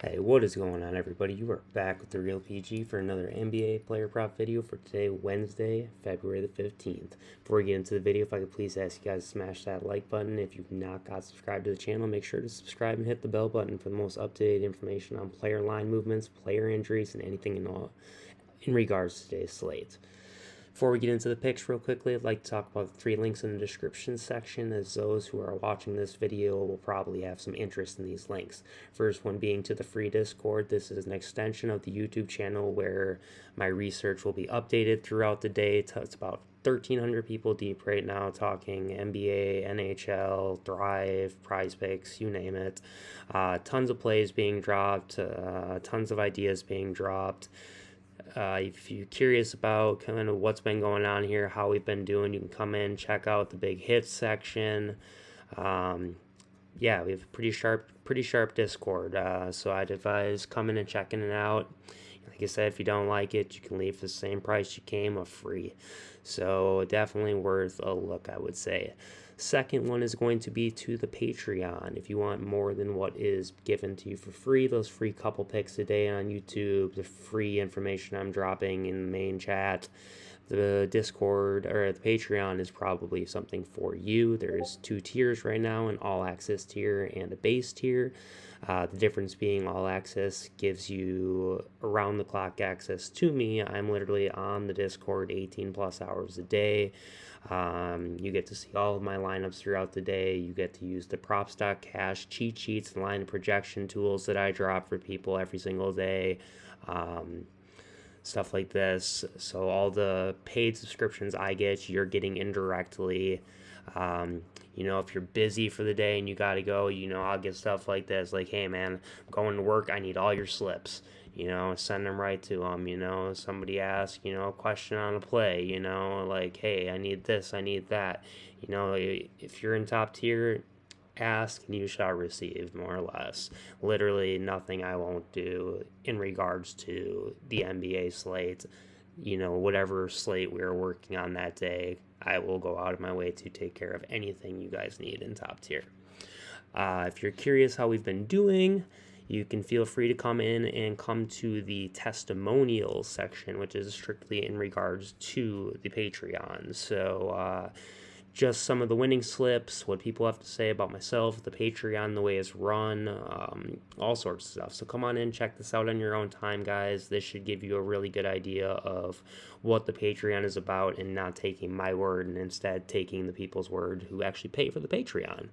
Hey, what is going on, everybody? You are back with The Real PG for another NBA player prop video for today, Wednesday, February the 15th. Before we get into the video, if I could please ask you guys to smash that like button. If you've not got subscribed to the channel, make sure to subscribe and hit the bell button for the most up-to-date information on player line movements, player injuries, and anything in regards to today's slate. Before we get into the picks real quickly, I'd like to talk about the 3 links in the description section, as those who are watching this video will probably have some interest in these links. First one being to the free Discord. This is an extension of the YouTube channel where my research will be updated throughout the day. It's about 1,300 people deep right now, talking NBA, NHL, Thrive, Prizepicks, you name it. Tons of plays being dropped, tons of ideas being dropped. If you're curious about kind of what's been going on here, how we've been doing, you can come in, check out the big hits section. Yeah, we have a pretty sharp Discord. So I'd advise coming and checking it out. Like I said, if you don't like it, you can leave for the same price you came, of free. So definitely worth a look, I would say. Second one is going to be to the Patreon. If you want more than what is given to you for free, those free couple picks a day on YouTube, the free information I'm dropping in the main chat, the Discord or the Patreon is probably something for you. There's 2 tiers right now, an all access tier and a base tier. The difference being all access gives you around the clock access to me. I'm literally on the Discord 18 plus hours a day. You get to see all of my lineups throughout the day. You get to use the props.cash cheat sheets and line projection tools that I drop for people every single day. Stuff like this. So all the paid subscriptions I get, you're getting indirectly. If you're busy for the day and you gotta go, I'll get stuff like this. Like, hey man, I'm going to work, I need all your slips. Send them right to them. Somebody asks, a question on a play, like, hey, I need this, I need that. If you're in top tier, ask and you shall receive, more or less. Literally nothing I won't do in regards to the NBA slate. Whatever slate we are working on that day, I will go out of my way to take care of anything you guys need in top tier. If you're curious how we've been doing, you can feel free to come in and come to the testimonials section, which is strictly in regards to the Patreon. So, just some of the winning slips, what people have to say about myself, the Patreon, the way it's run, all sorts of stuff. So come on in, check this out on your own time, guys. This should give you a really good idea of what the Patreon is about, and not taking my word and instead taking the people's word who actually pay for the Patreon.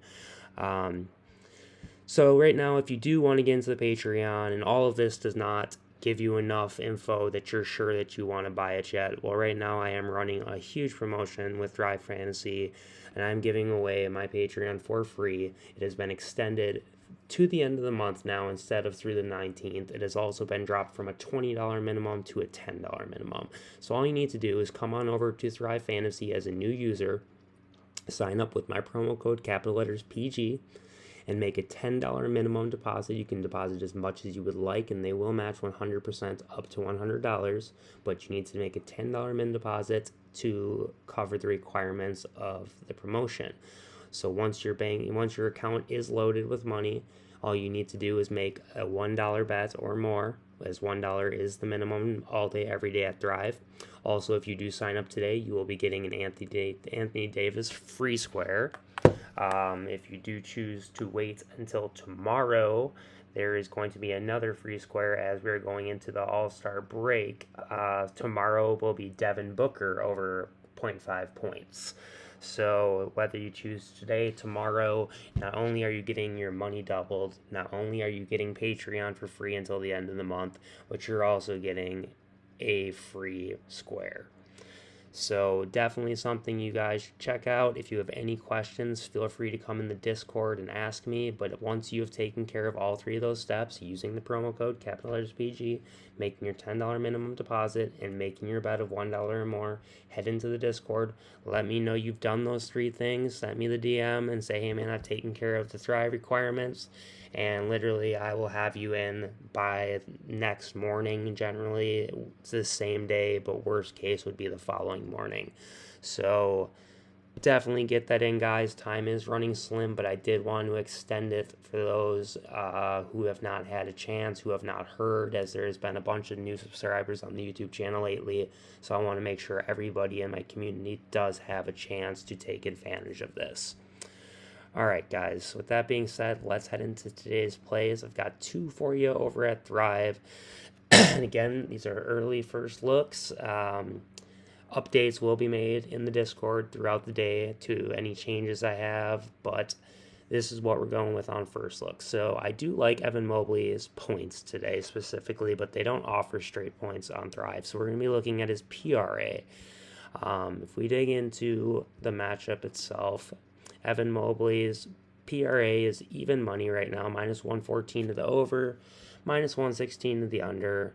So right now, if you do want to get into the Patreon, and all of this does not give you enough info that you're sure that you want to buy it yet, well, right now I am running a huge promotion with Drive Fantasy, and I'm giving away my Patreon for free. It has been extended to the end of the month now instead of through the 19th. It has also been dropped from a $20 minimum to a $10 minimum. So all you need to do is come on over to Thrive Fantasy as a new user, sign up with my promo code capital letters PG, and make a $10 minimum deposit. You can deposit as much as you would like, and they will match 100% up to $100, but you need to make a $10 min deposit to cover the requirements of the promotion. So once your account is loaded with money, all you need to do is make a $1 bet or more, as $1 is the minimum all day, every day at Thrive. Also, if you do sign up today, you will be getting an Anthony Davis free square. If you do choose to wait until tomorrow, there is going to be another free square as we're going into the All-Star break. Tomorrow will be Devin Booker over 0.5 points. So whether you choose today, tomorrow, not only are you getting your money doubled, not only are you getting Patreon for free until the end of the month, but you're also getting a free square. So definitely something you guys should check out. If you have any questions, feel free to come in the Discord and ask me. But once you have taken care of all 3 of those steps, using the promo code capital letters PG, making your $10 minimum deposit, and making your bet of $1 or more, head into the Discord. Let me know you've done those 3 things. Send me the DM and say, hey man, I've taken care of the Thrive requirements. And literally, I will have you in by next morning. Generally, it's the same day, but worst case would be the following morning. So Definitely get that in, guys. Time is running slim, but I did want to extend it for those who have not had a chance, who have not heard, as there has been a bunch of new subscribers on the YouTube channel lately. So I want to make sure everybody in my community does have a chance to take advantage of this. All right, guys. With that being said, let's head into today's plays. I've got 2 for you over at Thrive. And again, these are early first looks. Updates will be made in the Discord throughout the day to any changes I have, but this is what we're going with on first look. So I do like Evan Mobley's points today specifically, but they don't offer straight points on Thrive. So we're going to be looking at his PRA. If we dig into the matchup itself, Evan Mobley's PRA is even money right now, minus 114 to the over, minus 116 to the under.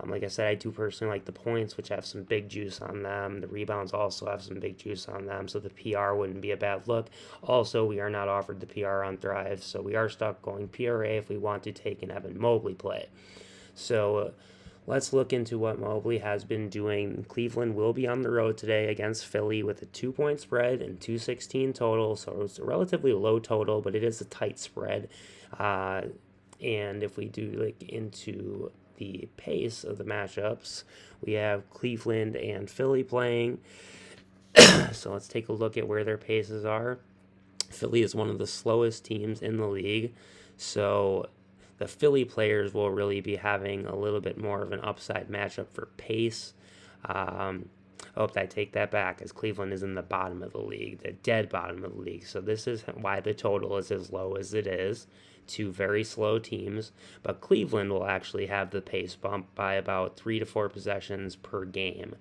Like I said, I do personally like the points, which have some big juice on them. The rebounds also have some big juice on them, so the PR wouldn't be a bad look. Also, we are not offered the PR on Thrive, so we are stuck going PRA if we want to take an Evan Mobley play. So let's look into what Mobley has been doing. Cleveland will be on the road today against Philly with a 2-point spread and 216 total, so it's a relatively low total, but it is a tight spread. And if we do look into the pace of the matchups, we have Cleveland and Philly playing. So let's take a look at where their paces are. Philly is one of the slowest teams in the league, so the Philly players will really be having a little bit more of an upside matchup for pace. I take that back, as Cleveland is in the bottom of the league, the dead bottom of the league. So this is why the total is as low as it is. 2 very slow teams, but Cleveland will actually have the pace bump by about 3 to 4 possessions per game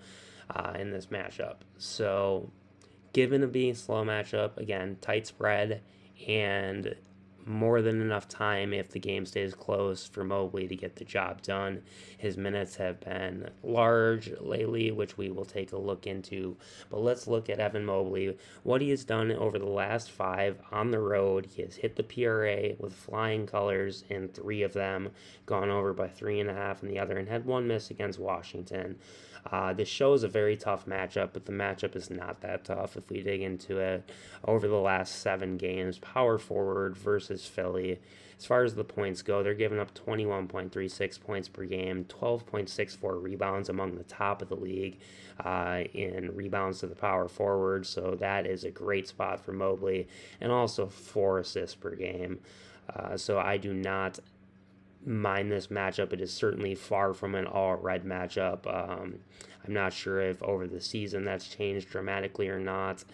in this matchup. So given a being slow matchup, again, tight spread, and more than enough time if the game stays close for Mobley to get the job done. His minutes have been large lately, which we will take a look into. But let's look at Evan Mobley. What he has done over the last 5 on the road, he has hit the PRA with flying colors in 3 of them, gone over by 3.5 in the other, and had 1 miss against Washington. This shows a very tough matchup, but the matchup is not that tough if we dig into it. Over the last 7 games, power forward versus Philly. As far as the points go, they're giving up 21.36 points per game, 12.64 rebounds, among the top of the league in rebounds to the power forward. So that is a great spot for Mobley, and also 4 assists per game. So I do not mind this matchup. It is certainly far from an all-red matchup. I'm not sure if over the season that's changed dramatically or not.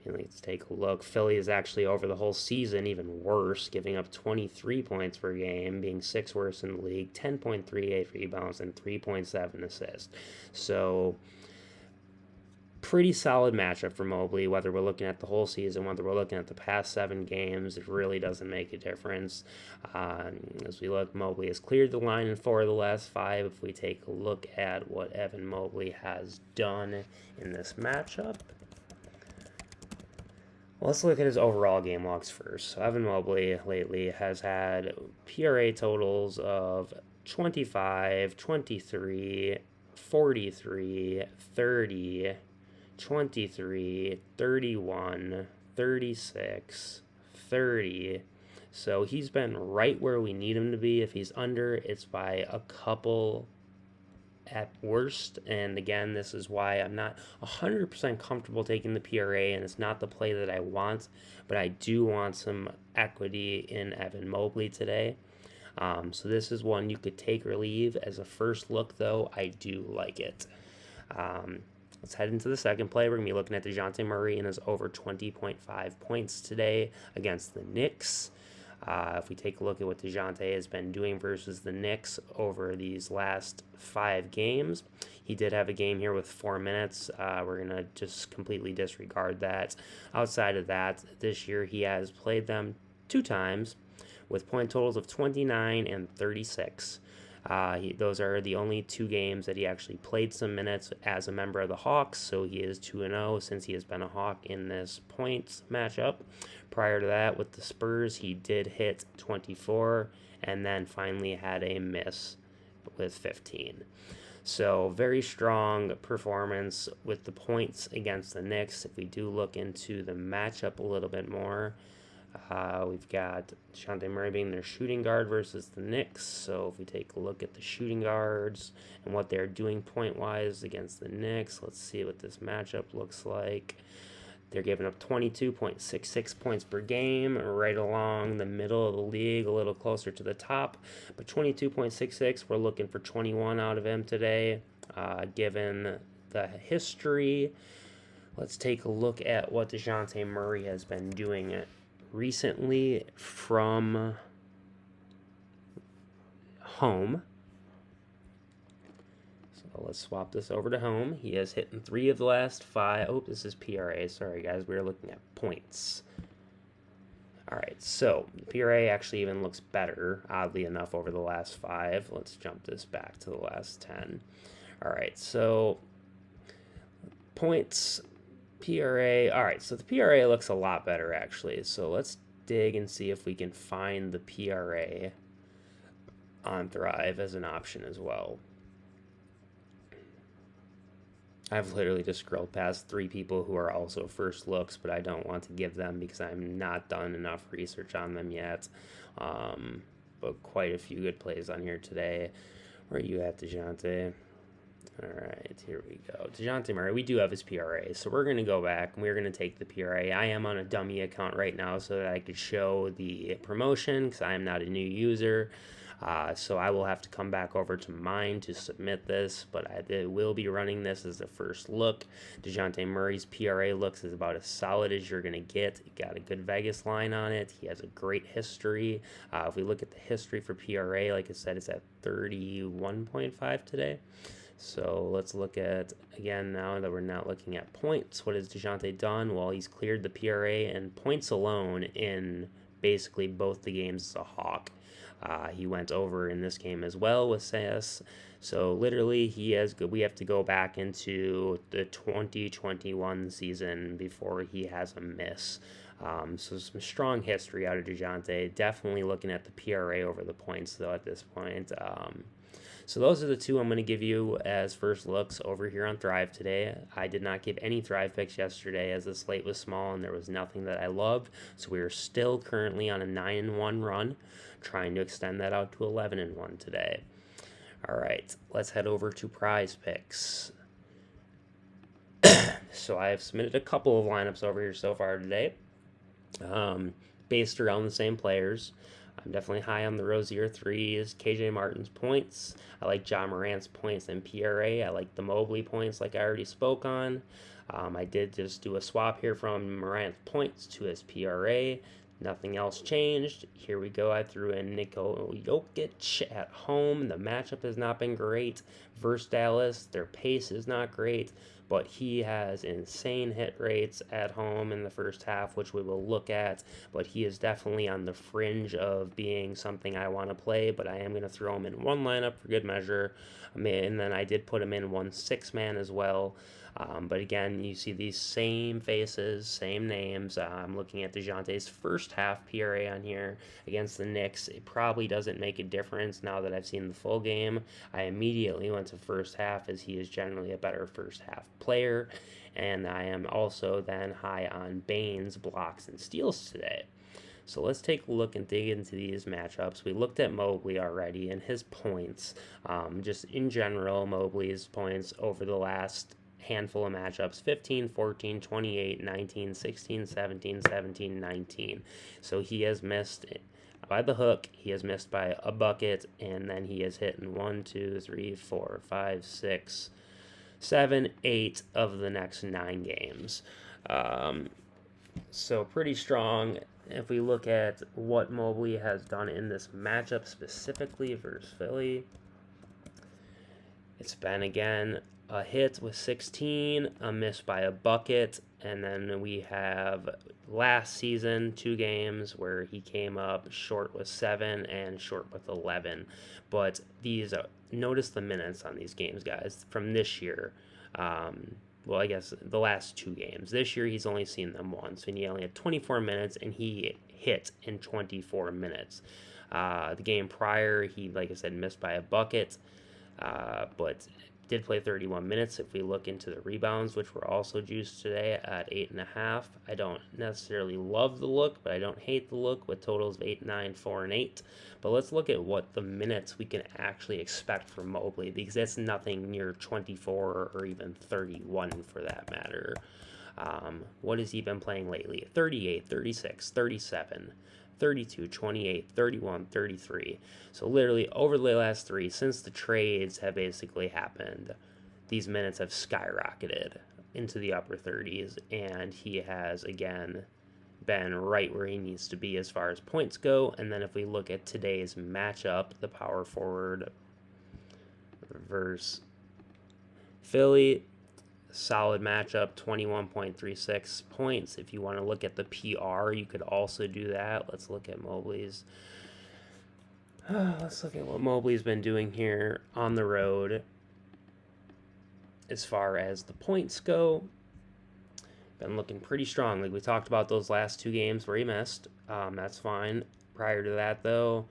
Let's take a look. Philly is actually over the whole season even worse, giving up 23 points per game, being 6th worst in the league, 10.38 rebounds, and 3.7 assists. So pretty solid matchup for Mobley, whether we're looking at the whole season, whether we're looking at the past 7 games. It really doesn't make a difference. As we look, Mobley has cleared the line in 4 of the last 5. If we take a look at what Evan Mobley has done in this matchup, let's look at his overall game logs first. So Evan Mobley lately has had PRA totals of 25, 23, 43, 30, 23, 31, 36, 30. So he's been right where we need him to be. If he's under, it's by a couple at worst. And again, this is why I'm not 100% comfortable taking the PRA, and it's not the play that I want, but I do want some equity in Evan Mobley today. So this is one you could take or leave. As a first look, though, I do like it. Let's head into the second play. We're going to be looking at Dejounte Murray and his over 20.5 points today against the Knicks. If we take a look at what Dejounte has been doing versus the Knicks over these last 5 games, he did have a game here with 4 minutes. We're going to just completely disregard that. Outside of that, this year he has played them 2 times with point totals of 29 and 36. Those are the only 2 games that he actually played some minutes as a member of the Hawks, so he is 2-0 since he has been a Hawk in this points matchup. Prior to that, with the Spurs, he did hit 24 and then finally had a miss with 15. So very strong performance with the points against the Knicks. If we do look into the matchup a little bit more, we've got Dejounte Murray being their shooting guard versus the Knicks. So if we take a look at the shooting guards and what they're doing point-wise against the Knicks, let's see what this matchup looks like. They're giving up 22.66 points per game, right along the middle of the league, a little closer to the top. But 22.66, we're looking for 21 out of him today, given the history. Let's take a look at what Dejounte Murray has been doing recently from home. So let's swap this over to home. He has hit in 3 of the last 5. Oh, this is PRA. Sorry, guys. We were looking at points. All right, so PRA actually even looks better, oddly enough, over the last 5. Let's jump this back to the last 10. All right, so points, PRA. All right, so the PRA looks a lot better, actually. So let's dig and see if we can find the PRA on Thrive as an option as well. I've literally just scrolled past 3 people who are also first looks, but I don't want to give them because I'm not done enough research on them yet. But quite a few good plays on here today. Where are you at, Dejounte? All right, here we go. Dejounte Murray, we do have his PRA, so we're going to go back and we're going to take the PRA. I am on a dummy account right now so that I could show the promotion because I am not a new user. So I will have to come back over to mine to submit this, but I will be running this as the first look. Dejounte Murray's PRA looks is about as solid as you're going to get. He got a good Vegas line on it. He has a great history. If we look at the history for PRA, like I said, it's at 31.5 today. So let's look at, again, now that we're not looking at points, what has Dejounte done? Well, he's cleared the PRA and points alone in basically both the games as a Hawk. He went over in this game as well with SAS. So literally, we have to go back into the 2021 season before he has a miss. So some strong history out of Dejounte. Definitely looking at the PRA over the points, though, at this point. So those are the 2 I'm going to give you as first looks over here on Thrive today. I did not give any Thrive picks yesterday as the slate was small and there was nothing that I loved. So we are still currently on a 9-1 run, trying to extend that out to 11-1 today. All right, let's head over to Prizepicks. So I have submitted a couple of lineups over here so far today, based around the same players. I'm definitely high on the Rozier 3s, KJ Martin's points. I like John Morant's points and PRA. I like the Mobley points like I already spoke on. I did just do a swap here from Morant's points to his PRA. Nothing else changed. Here we go. I threw in Nikola Jokic at home. The matchup has not been great versus Dallas. Their pace is not great, but he has insane hit rates at home in the first half, which we will look at. But he is definitely on the fringe of being something I want to play, but I am going to throw him in one lineup for good measure. And then I did put him in 1 6-man as well. But again, you see these same faces, same names. I'm looking at Dejounte's first half PRA on here against the Knicks. It probably doesn't make a difference now that I've seen the full game. I immediately went to first half as he is generally a better first half player. And I am also then high on Bane's blocks and steals today. So let's take a look and dig into these matchups. We looked at Mobley already and his points. Just in general, Mobley's points over the last handful of matchups: 15, 14, 28, 19, 16, 17, 17, 19. So he has missed by the hook, he has missed by a bucket, and then he has hit in 1, 2, 3, 4, 5, 6, 7, 8 of the next 9 games. So pretty strong. If we look at what Mobley has done in this matchup specifically versus Philly, it's been, again, a hit with 16, a miss by a bucket, and then we have last season 2 games where he came up short with 7 and short with 11. But these, notice the minutes on these games, guys, from this year. Well, I guess the last 2 games. This year he's only seen them once, and he only had 24 minutes, and he hit in 24 minutes. The game prior, he, like I said, missed by a bucket, but did play 31 minutes. If we look into the rebounds, which were also juiced today at 8.5, I don't necessarily love the look, but I don't hate the look with totals of 8, 9, 4, and 8. But let's look at what the minutes we can actually expect from Mobley, because that's nothing near 24 or even 31 for that matter. What has he been playing lately? 38, 36, 37, 32, 28, 31, 33. So literally over the last 3, since the trades have basically happened, these minutes have skyrocketed into the upper 30s, and he has, again, been right where he needs to be as far as points go. And then if we look at today's matchup, the power forward versus Philly, solid matchup, 21.36 points. If you want to look at the PR, you could also do that. Let's look at Mobley's. Let's look at what Mobley's been doing here on the road as far as the points go. Been looking pretty strong. Like we talked about those last 2 games where he missed. That's fine. Prior to that, though,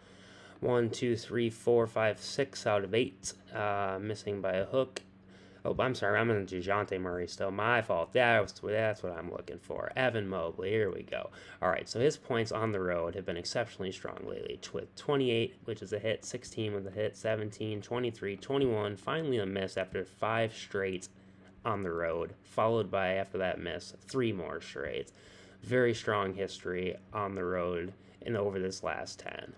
1, 2, 3, 4, 5, 6 out of 8 missing by a hook. Oh, I'm sorry, I'm in Dejounte Murray still. My fault. That's what I'm looking for. Evan Mobley, here we go. All right, so his points on the road have been exceptionally strong lately, with 28, which is a hit, 16 with a hit, 17, 23, 21, finally a miss after 5 straight on the road, followed by, after that miss, 3 more straight. Very strong history on the road and over this last 10.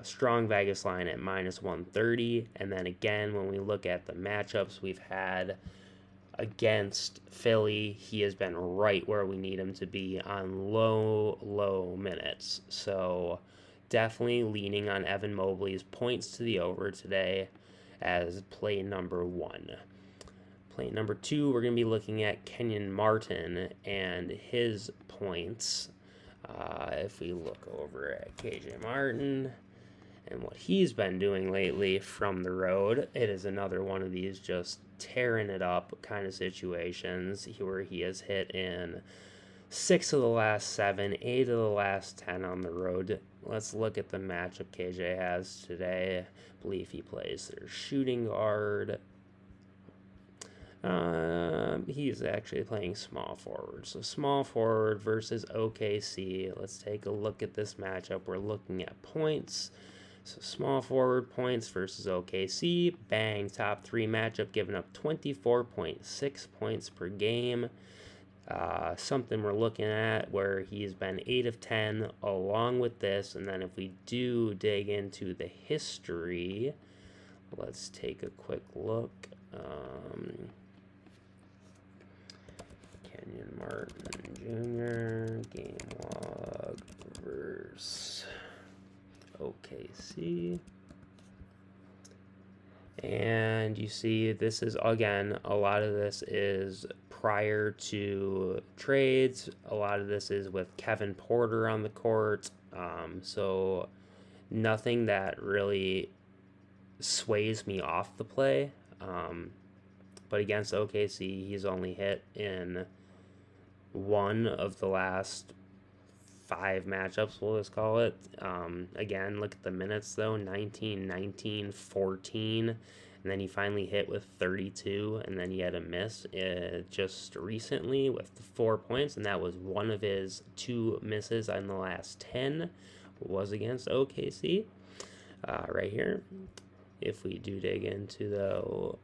Strong Vegas line at -130. And then again, when we look at the matchups we've had against Philly, he has been right where we need him to be on low minutes. So definitely leaning on Evan Mobley's points to the over today as play number 1. Play number 2, we're going to be looking at Kenyon Martin and his points. If we look over at KJ Martin and what he's been doing lately from the road, it is another one of these just tearing it up kind of situations where he has hit in 6 of the last 7, 8 of the last 10 on the road. Let's look at the matchup KJ has today. I believe he plays their shooting guard. He's actually playing small forward. So small forward versus OKC. Let's take a look at this matchup. We're looking at points. So small forward points versus OKC. Bang, top 3 matchup, giving up 24.6 points per game. Something we're looking at where he's been 8 of 10 along with this. And then if we do dig into the history, let's take a quick look. Kenyon Martin Jr. game log versus OKC. And you see this is, again, a lot of this is prior to trades. A lot of this is with Kevin Porter on the court. So nothing that really sways me off the play. But against OKC, he's only hit in 1 of the last 5 matchups, we'll just call it. Again, look at the minutes, though. 19, 19, 14. And then he finally hit with 32, and then he had a miss just recently with 4 points, and that was one of his 2 misses on the last 10 was against OKC. Right here. If we do dig into the...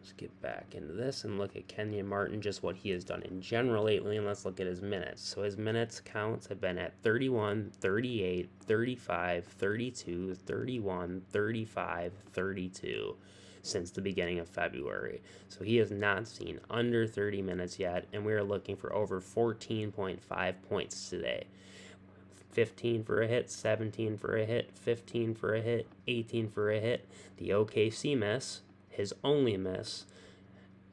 Let's get back into this and look at Kenyon Martin, just what he has done in general lately, and let's look at his minutes. So his minutes counts have been at 31, 38, 35, 32, 31, 35, 32 since the beginning of February. So he has not seen under 30 minutes yet, and we are looking for over 14.5 points today. 15 for a hit, 17 for a hit, 15 for a hit, 18 for a hit. The OKC miss, his only miss,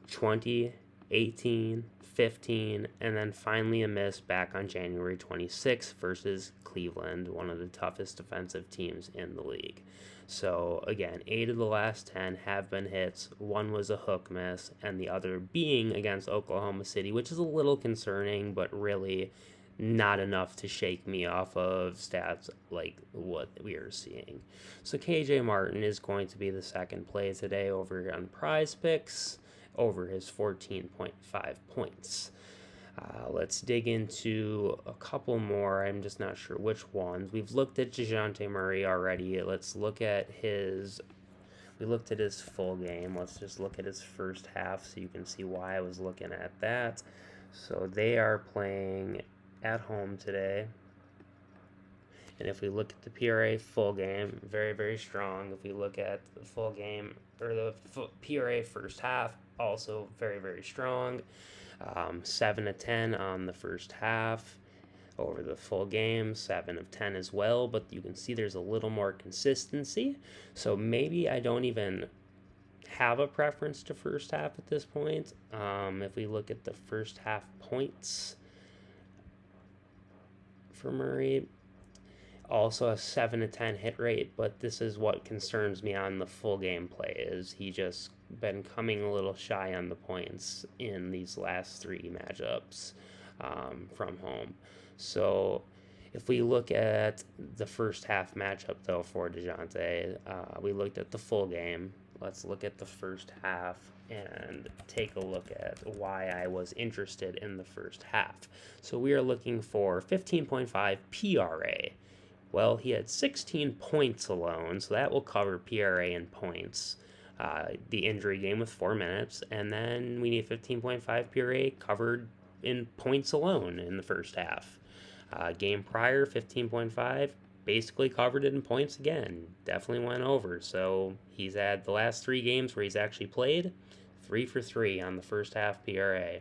20, 18, 15, and then finally a miss back on January 26th versus Cleveland, one of the toughest defensive teams in the league. So again, 8 of the last 10 have been hits. 1 was a hook miss, and the other being against Oklahoma City, which is a little concerning, but really not enough to shake me off of stats like what we are seeing. So KJ Martin is going to be the second play today over on Prizepicks over his 14.5 points. Let's dig into a couple more. I'm just not sure which ones. We've looked at Dejounte Murray already. Let's look at his... We looked at his full game. Let's just look at his first half so you can see why I was looking at that. So they are playing at home today. And if we look at the PRA full game, very, very strong. If we look at the full game, or the PRA first half, also very, very strong. 7 of 10 on the first half. Over the full game, 7 of 10 as well, but you can see there's a little more consistency. So maybe I don't even have a preference to first half at this point. If we look at the first half points for Murray, also a 7 of 10 hit rate, but this is what concerns me on the full game play, is he just been coming a little shy on the points in these last 3 matchups from home. So if we look at the first half matchup, though, for Dejounte, we looked at the full game. Let's look at the first half and take a look at why I was interested in the first half. So we are looking for 15.5 PRA. Well, he had 16 points alone, so that will cover PRA and points. The injury game with 4 minutes, and then we need 15.5 PRA covered in points alone in the first half. Game prior, 15.5, basically covered it in points again. Definitely went over. So he's had the last 3 games where he's actually played 3 for 3 on the first half PRA.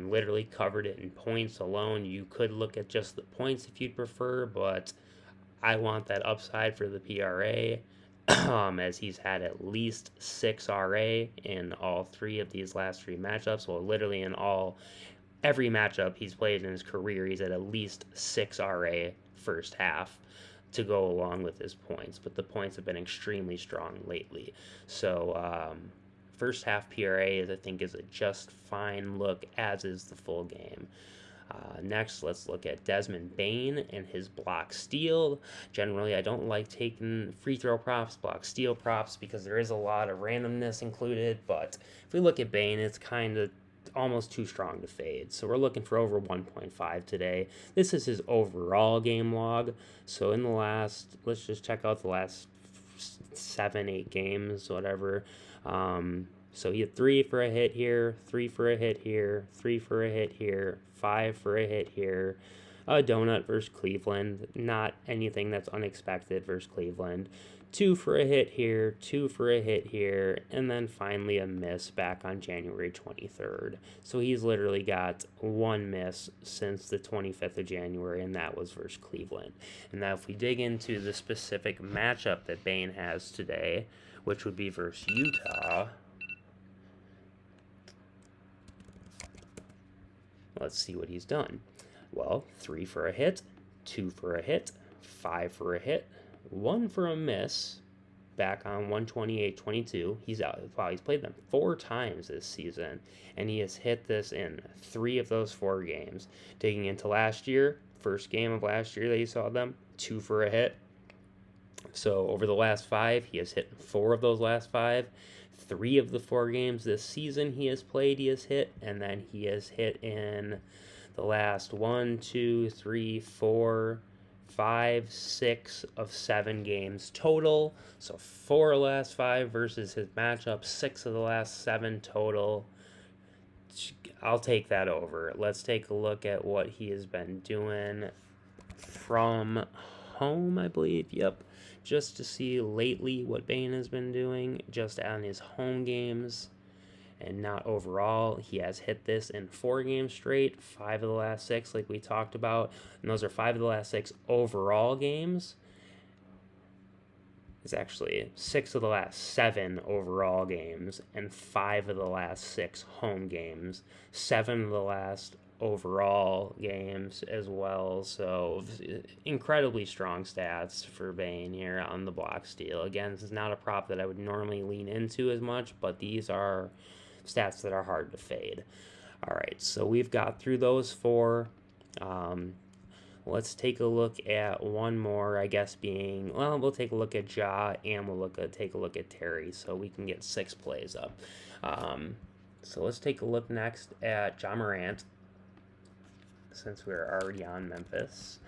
Literally covered it in points alone. You could look at just the points if you'd prefer, but I want that upside for the PRA. As he's had at least 6 RA in all 3 of these last 3 matchups. Well, literally in every matchup he's played in his career, he's at least 6 RA first half to go along with his points. But the points have been extremely strong lately. So first half PRA I think is a just fine look, as is the full game. Next, let's look at Desmond Bane and his block steal. Generally, I don't like taking free throw props, block steal props, because there is a lot of randomness included. But if we look at Bane, it's kind of almost too strong to fade. So we're looking for over 1.5 today. This is his overall game log. So in the last, let's just check out the last 7-8 games, whatever. So he had 3 for a hit here, 3 for a hit here, 3 for a hit here, 5 for a hit here. A donut versus Cleveland, not anything that's unexpected versus Cleveland. 2 for a hit here, 2 for a hit here, and then finally a miss back on January 23rd. So he's literally got 1 miss since the 25th of January, and that was versus Cleveland. And now if we dig into the specific matchup that Bane has today, which would be versus Utah, let's see what he's done. Well, 3 for a hit, 2 for a hit, 5 for a hit, 1 for a miss back on 128-22. He's out. Wow, he's played them 4 times this season, and he has hit this in 3 of those 4 games. Digging into last year, first game of last year that you saw them, 2 for a hit. So over the last 5, he has hit 4 of those last 5. 3 of the 4 games this season he has played, he has hit, and then he has hit in the last 1, 2, 3, 4, 5, 6 of 7 games total. So 4 of the last 5 versus his matchup, 6 of the last 7 total. I'll take that over. Let's take a look at what he has been doing from home, I believe. Yep. Just to see lately what Bane has been doing just on his home games and not overall. He has hit this in 4 games straight, 5 of the last 6 like we talked about, and those are 5 of the last 6 overall games. It's actually 6 of the last 7 overall games and 5 of the last 6 home games, 7 of the last overall games as well. So incredibly strong stats for Bane here on the block steal. Again, this is not a prop that I would normally lean into as much, but these are stats that are hard to fade. All right, so we've got through those 4. Let's take a look at one more, I guess, we'll take a look at Ja, and we'll take a look at Terry, so we can get 6 plays up. So let's take a look next at Ja Morant, since we're already on Memphis.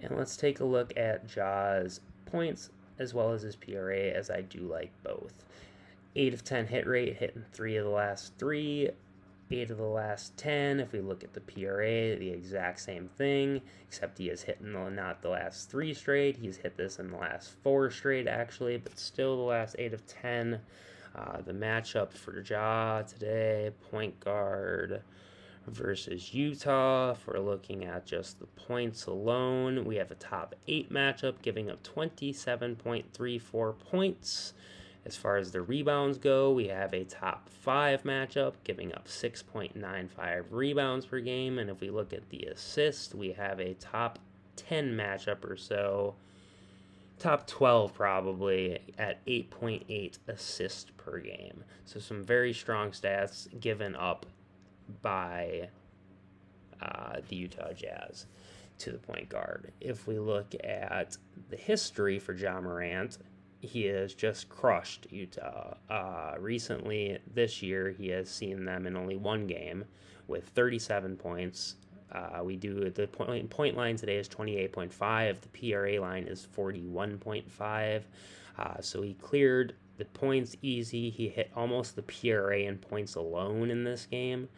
And let's take a look at Ja's points as well as his PRA, as I do like both. 8 of 10 hit rate, hitting 3 of the last 3. 8 of the last 10. If we look at the PRA, the exact same thing, except he has hit not the last 3 straight. He's hit this in the last 4 straight, actually, but still the last 8 of 10. The matchup for Ja today, point guard versus Utah. If we're looking at just the points alone, we have a top 8 matchup giving up 27.34 points. As far as the rebounds go, we have a top 5 matchup giving up 6.95 rebounds per game. And if we look at the assists, we have a top 10 matchup or so, top 12 probably, at 8.8 assists per game. So some very strong stats given up by the Utah Jazz to the point guard. If we look at the history for Ja Morant, he has just crushed Utah. Recently, this year, he has seen them in only 1 game with 37 points. The point line today is 28.5. The PRA line is 41.5. So he cleared the points easy. He hit almost the PRA in points alone in this game.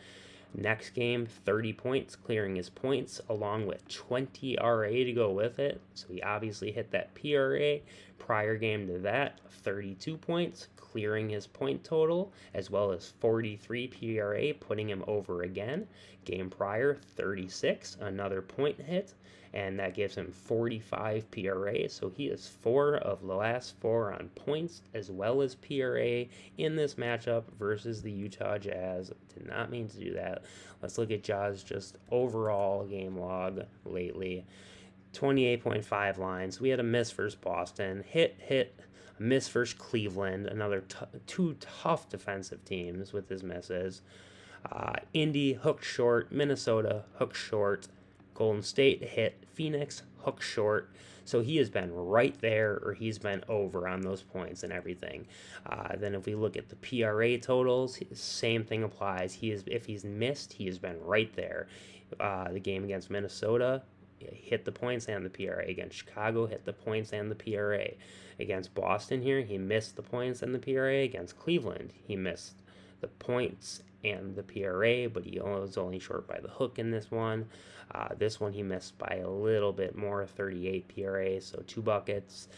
Next game, 30 points, clearing his points, along with 20 RA to go with it. So he obviously hit that PRA. Prior game to that, 32 points, clearing his point total, as well as 43 PRA, putting him over again. Game prior, 36, another point hit, and that gives him 45 PRA. So he is 4 of the last 4 on points as well as PRA in this matchup versus the Utah Jazz. Did not mean to do that. Let's look at Ja's just overall game log lately. 28.5 lines. We had a miss versus Boston. Hit, a miss versus Cleveland. Another 2 tough defensive teams with his misses. Indy hooked short. Minnesota hooked short. Golden State hit. Phoenix hooked short. So he has been right there, or he's been over on those points and everything. Then if we look at the PRA totals, same thing applies. If he's missed, he has been right there. The game against Minnesota, hit the points and the PRA. Against Chicago, hit the points and the PRA. Against Boston here, he missed the points and the PRA. Against Cleveland, he missed the points and the PRA, but he was only short by the hook in this one. This one he missed by a little bit more, 38 PRA, so 2 buckets.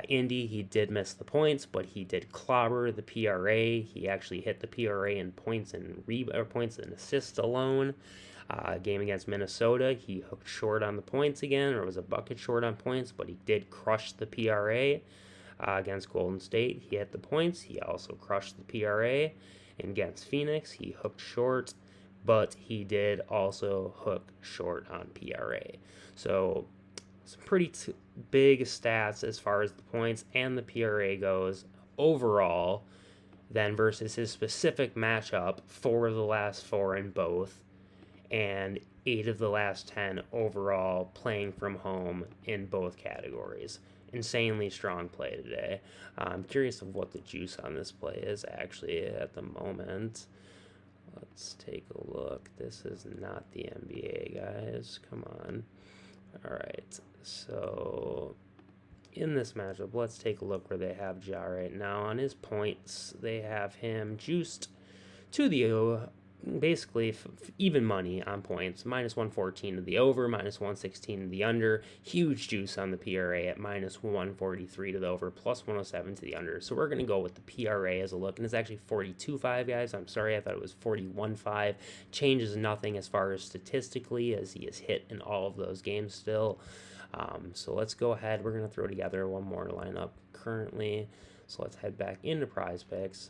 Indy, he did miss the points, but he did clobber the PRA. He actually hit the PRA in points and assists alone. Game against Minnesota, he hooked short on the points again, or was a bucket short on points, but he did crush the PRA. Against Golden State, he hit the points. He also crushed the PRA. And against Phoenix, he hooked short, but he did also hook short on PRA. So some pretty big stats as far as the points and the PRA goes overall. Then versus his specific matchup, 4 of the last 4 in both, and 8 of the last 10 overall playing from home in both categories. Insanely strong play today. I'm curious of what the juice on this play is actually at the moment. Let's take a look. This is not the NBA, guys. Come on. All right. So in this matchup, let's take a look where they have Ja right now. On his points, they have him juiced to the basically even money on points, minus 114 to the over, minus 116 to the under. Huge juice on the PRA at minus 143 to the over, plus 107 to the under. So we're going to go with the PRA as a look, and it's actually 42.5, guys. I'm sorry, I thought it was 41.5. Changes nothing as far as statistically, as he is hit in all of those games still. So let's go ahead. We're going to throw together one more lineup currently. So let's head back into Prizepicks.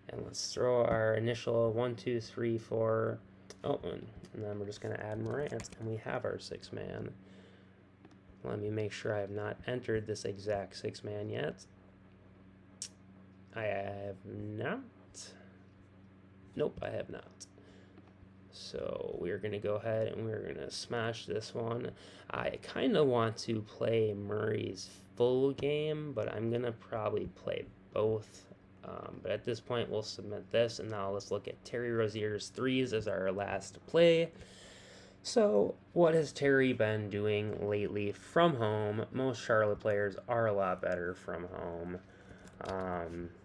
And let's throw our initial 1, 2, 3, 4. Oh, and then we're just going to add Morant, and we have our 6-man. Let me make sure I have not entered this exact 6-man yet. I have not. Nope, I have not. So we're going to go ahead and we're going to smash this one. I kind of want to play Murray's full game, but I'm going to probably play both. But at this point, we'll submit this, and now let's look at Terry Rozier's threes as our last play. So, what has Terry been doing lately from home? Most Charlotte players are a lot better from home.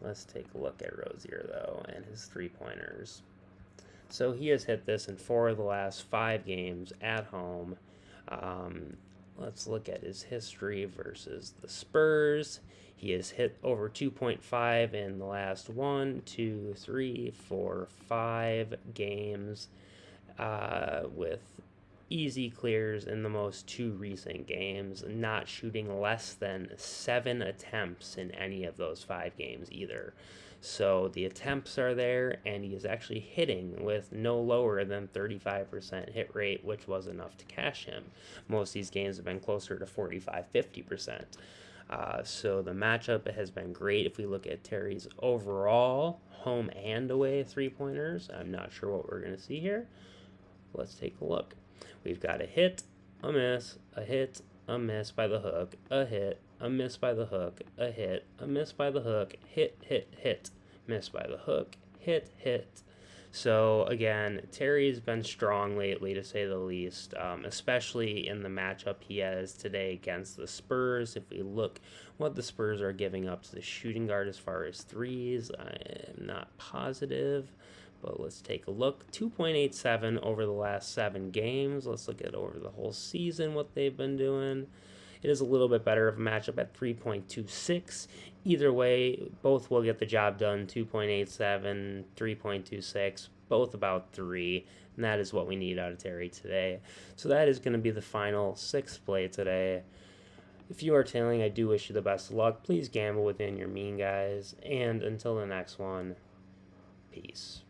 Let's take a look at Rozier, though, and his three-pointers. So he has hit this in 4 of the last 5 games at home. Let's look at his history versus the Spurs. He has hit over 2.5 in the last 1, 2, 3, 4, 5 games, with easy clears in the most 2 recent games, not shooting less than 7 attempts in any of those 5 games either. So the attempts are there, and he is actually hitting with no lower than 35% hit rate, which was enough to cash him. Most of these games have been closer to 45-50%. So the matchup has been great. If we look at Terry's overall home and away three-pointers, I'm not sure what we're going to see here. Let's take a look. We've got a hit, a miss, a hit, a miss by the hook, a hit, a miss by the hook, a hit, a miss by the hook, hit, hit, hit, miss by the hook, hit, hit. So again, Terry's been strong lately, to say the least, especially in the matchup he has today against the Spurs. If we look what the Spurs are giving up to the shooting guard as far as threes, I am not positive. But let's take a look. 2.87 over the last 7 games. Let's look at over the whole season what they've been doing. It is a little bit better of a matchup at 3.26. Either way, both will get the job done. 2.87, 3.26, both about 3. And that is what we need out of Terry today. So that is going to be the final 6th play today. If you are tailing, I do wish you the best of luck. Please gamble within your mean, guys. And until the next one, peace.